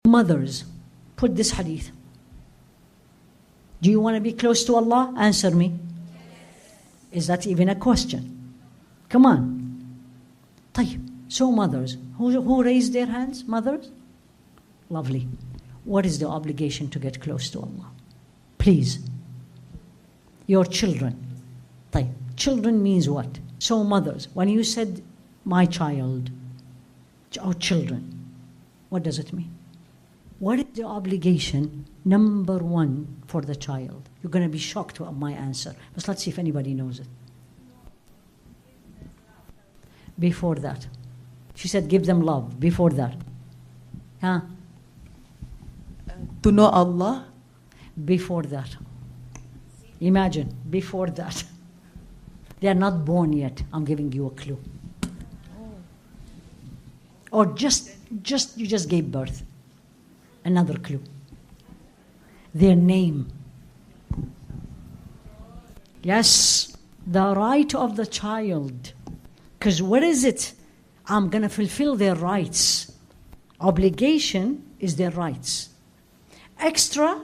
Mothers, put this hadith. Do you want to be close to Allah? Answer me. Is that even a question? Come on. طيب. So mothers, who raised their hands? Mothers? Lovely. What is the obligation to get close to Allah? Please. Your children. طيب. Children means what? So mothers, when you said my child or children, what does it mean? What is the obligation, number one, for the child? You're going to be shocked at my answer. But let's see if anybody knows it. Before that. She said give them love. Before that. Huh? To know Allah. Before that. Imagine, before that. They are not born yet. I'm giving you a clue. Or you just gave birth. Another clue. Their name. Yes, the right of the child. Because what is it? I'm going to fulfill their rights. Obligation is their rights. Extra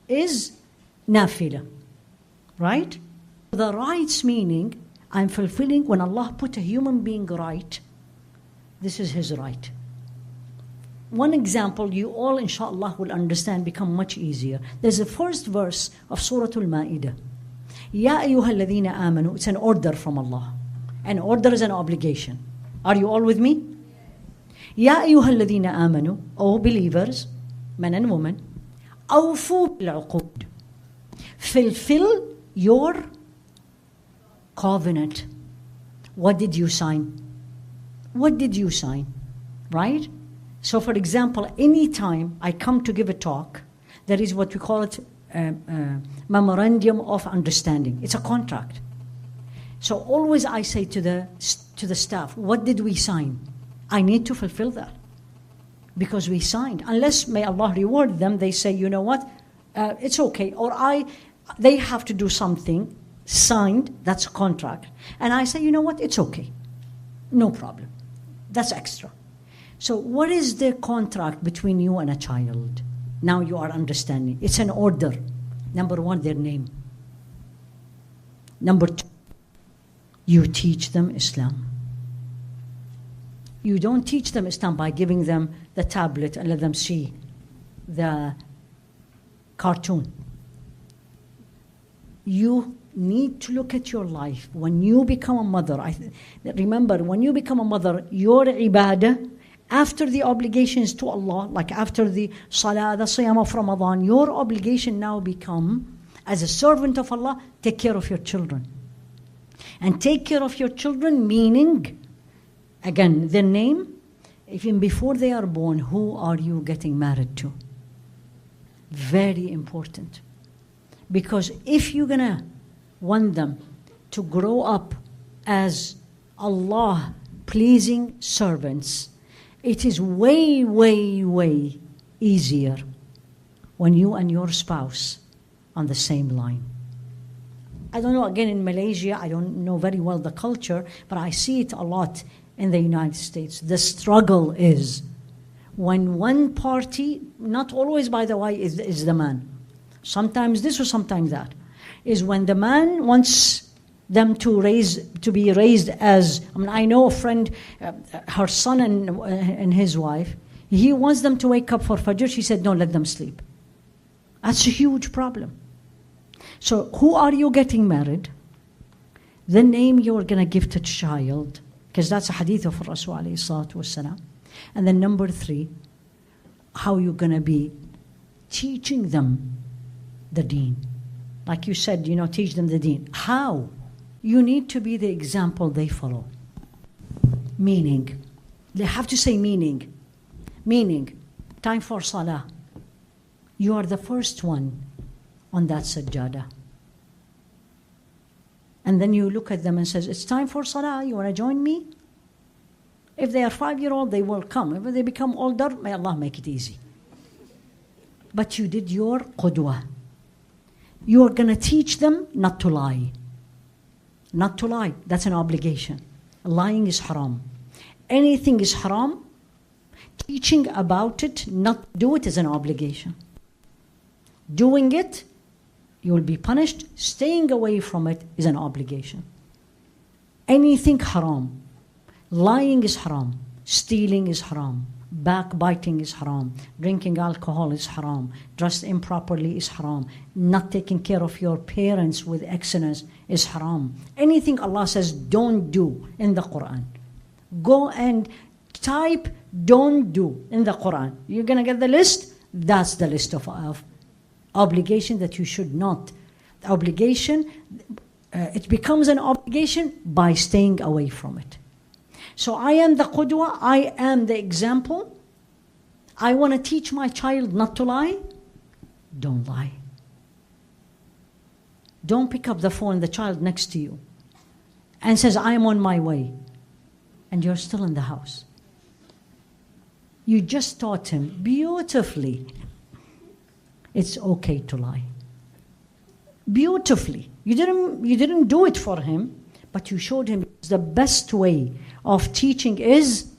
is nafila. Right? The rights meaning, I'm fulfilling, when Allah put a human being right, this is his right. One example you all inshallah will understand, become much easier. There's the first verse of Surah Al-Ma'idah. Ya ayyuha alladhina amanu. It's an order from Allah. An order is an obligation. Are you all with me? Ya ayyuha alladhina amanu. O believers, men and women. Awfu bil-uqud. Fulfill your covenant. What did you sign? What did you sign? Right? So for example, anytime I come to give a talk, there is what we call it memorandum of understanding. It's a contract. So always I say to the staff, what did we sign? I need to fulfill that. Because we signed. Unless, may Allah reward them, they say, you know what, it's okay. Or they have to do something signed, that's a contract. And I say, you know what, it's okay. No problem. That's extra. So what is the contract between you and a child? Now you are understanding. It's an order. Number one, their name. Number two, you teach them Islam. You don't teach them Islam by giving them the tablet and let them see the cartoon. You need to look at your life. When you become a mother, remember, when you become a mother, your ibadah, after the obligations to Allah, like after the salah, the siyam of Ramadan, your obligation now become, as a servant of Allah, take care of your children. And take care of your children meaning, again, their name, even before they are born, who are you getting married to? Very important. Because if you're going to want them to grow up as Allah-pleasing servants, it is way, way, way easier when you and your spouse on the same line. I don't know, again, in Malaysia, I don't know very well the culture, but I see it a lot in the United States. The struggle is when one party, not always, by the way, is the man. Sometimes this or sometimes that. Is when the man wants them to be raised as, I know a friend, her son and his wife, he wants them to wake up for Fajr. She said, no, let them sleep. That's a huge problem. So who are you getting married? The name you're going to give to child, because that's a hadith of Rasul alayhi salatu wasalam. And then number 3, how you're going to be teaching them the deen. Like you said, teach them the deen. How? You need to be the example they follow. Meaning, they have to say meaning. Meaning, time for salah. You are the first one on that sajjada. And then you look at them and says, it's time for salah, you want to join me? If they are 5-year-old, they will come. If they become older, may Allah make it easy. But you did your qudwa. You are going to teach them not to lie. Not to lie, that's an obligation. Lying is haram. Anything is haram. teaching about it, not do it, is an obligation. Doing it, you will be punished. Staying away from it is an obligation. Anything haram. Lying is haram. Stealing is haram. Backbiting is haram. Drinking alcohol is haram. Dressed improperly is haram. Not taking care of your parents with excellence is haram. Anything Allah says don't do in the Quran. Go and type don't do in the Quran. You're going to get the list? That's the list of obligation that you should not. The obligation, it becomes an obligation by staying away from it. So I am the qudwa, I am the example. I want to teach my child not to lie. Don't lie. Don't pick up the phone, the child next to you, and says, I am on my way. And you're still in the house. You just taught him beautifully. It's okay to lie. Beautifully. You didn't do it for him, but you showed him the best way of teaching is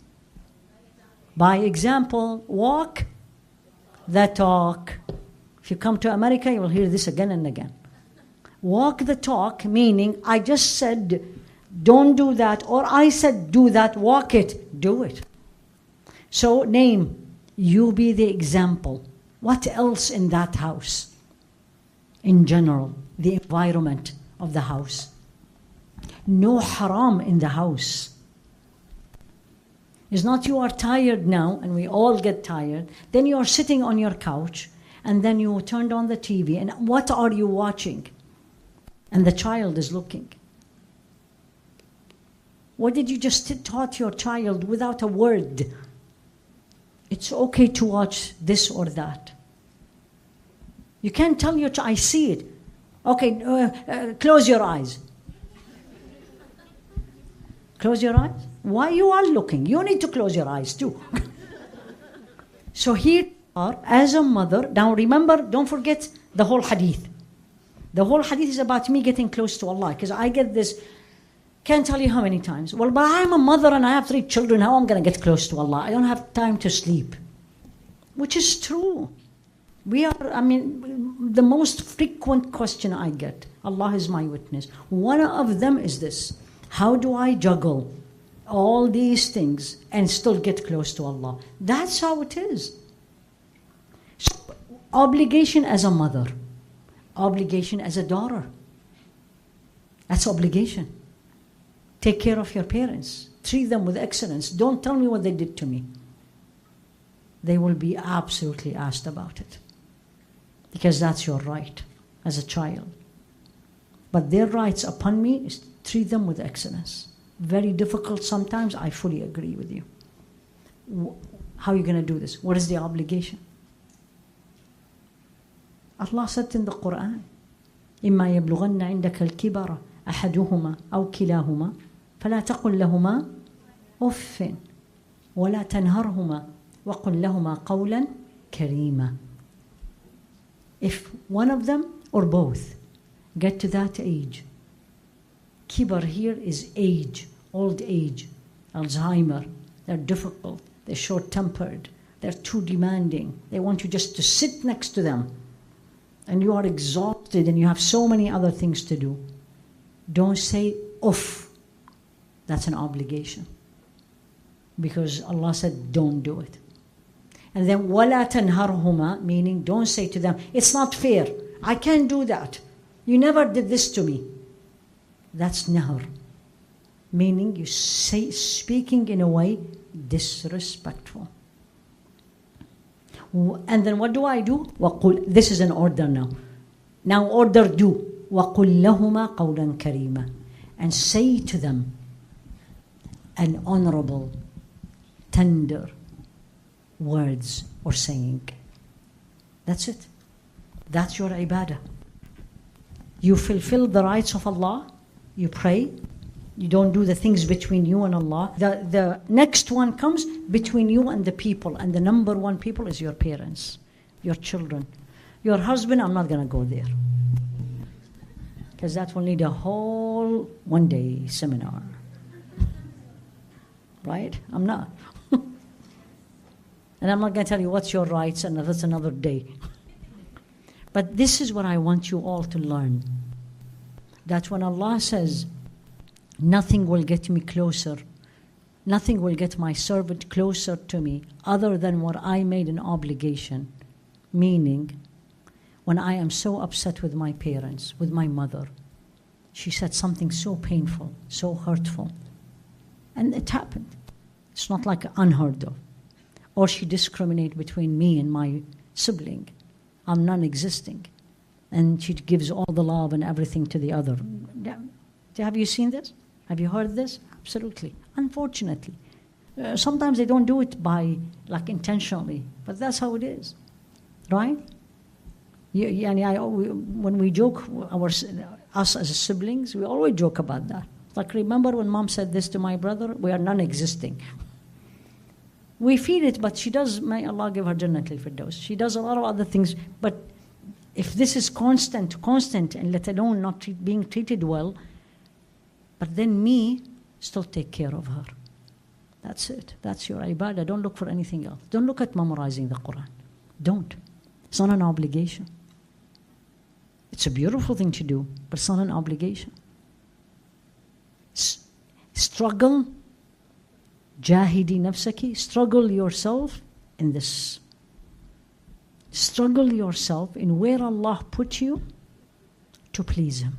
by example. Walk the talk. If you come to America, you will hear this again and again. Walk the talk, meaning I just said don't do that, or I said do that, walk it, do it. So name, you be the example. What else in that house? In general, the environment of the house. No haram in the house. It's not you are tired now, and we all get tired. Then you are sitting on your couch, and then you turned on the TV, and what are you watching? And the child is looking. What did you just taught your child without a word? It's okay to watch this or that. You can't tell your child, I see it. Okay, close your eyes. Close your eyes? Why you are looking? You need to close your eyes too. So here you are, as a mother. Now remember, don't forget the whole hadith. The whole hadith is about me getting close to Allah, because I get this, can't tell you how many times. Well, but I'm a mother and I have 3 children. How am I going to get close to Allah? I don't have time to sleep. Which is true. The most frequent question I get, Allah is my witness. One of them is this: how do I juggle all these things and still get close to Allah? That's how it is. So, obligation as a mother, obligation as a daughter. That's obligation. Take care of your parents. Treat them with excellence. Don't tell me what they did to me. They will be absolutely asked about it, because that's your right as a child. But their rights upon me is to treat them with excellence. Very difficult sometimes, I fully agree with you. How are you going to do this? What is the obligation? Allah said in the Quran, إِمَّا يَبْلُغَنَّ عِنْدَكَ الْكِبَرَ أَحَدُهُمَا أَوْ كِلَاهُمَا فَلَا تَقُلْ لَهُمَا أُفٍّ وَلَا تَنْهَرْهُمَا وَقُلْ لَهُمَا قَوْلًا كَرِيمًا. If one of them or both get to that age, kibar here is age, old age, Alzheimer, they're difficult, they're short-tempered, they're too demanding, they want you just to sit next to them, and you are exhausted and you have so many other things to do. Don't say, uff. That's an obligation. Because Allah said, don't do it. And then, وَلَا تَنْهَرْهُمَا, meaning don't say to them, it's not fair. I can't do that. You never did this to me. That's nahr. Meaning you say, speaking in a way disrespectful. And then what do? وَقُلْ, this is an order now. Now order do. وَقُلْ لَهُمَا قَوْلًا كَرِيمًا. And say to them an honorable, tender words or saying. That's it. That's your ibadah. You fulfill the rights of Allah. You pray. You don't do the things between you and Allah. The next one comes between you and the people. And the number one people is your parents, your children. Your husband, I'm not going to go there, because that will need a whole one-day seminar. Right? I'm not. And I'm not going to tell you what's your rights, and that's another day. But this is what I want you all to learn. That when Allah says, nothing will get me closer, nothing will get my servant closer to me other than what I made an obligation. Meaning, when I am so upset with my parents, with my mother, she said something so painful, so hurtful. And it happened. It's not like unheard of. Or she discriminates between me and my sibling. I'm non-existing. And she gives all the love and everything to the other. Have you seen this? Have you heard this? Absolutely. Unfortunately. Sometimes they don't do it intentionally, but that's how it is. Right? When we joke, us as siblings, we always joke about that. Like, remember when mom said this to my brother? We are non-existing. We feel it, but she does, may Allah give her Jannatul Firdaus. She does a lot of other things, but if this is constant, and let alone not being treated well, but then me still take care of her. That's it. That's your ibadah. Don't look for anything else. Don't look at memorizing the Quran. Don't. It's not an obligation. It's a beautiful thing to do, but it's not an obligation. Struggle. Jahidi nafsaki. Struggle yourself in this. Struggle yourself in where Allah put you to please Him.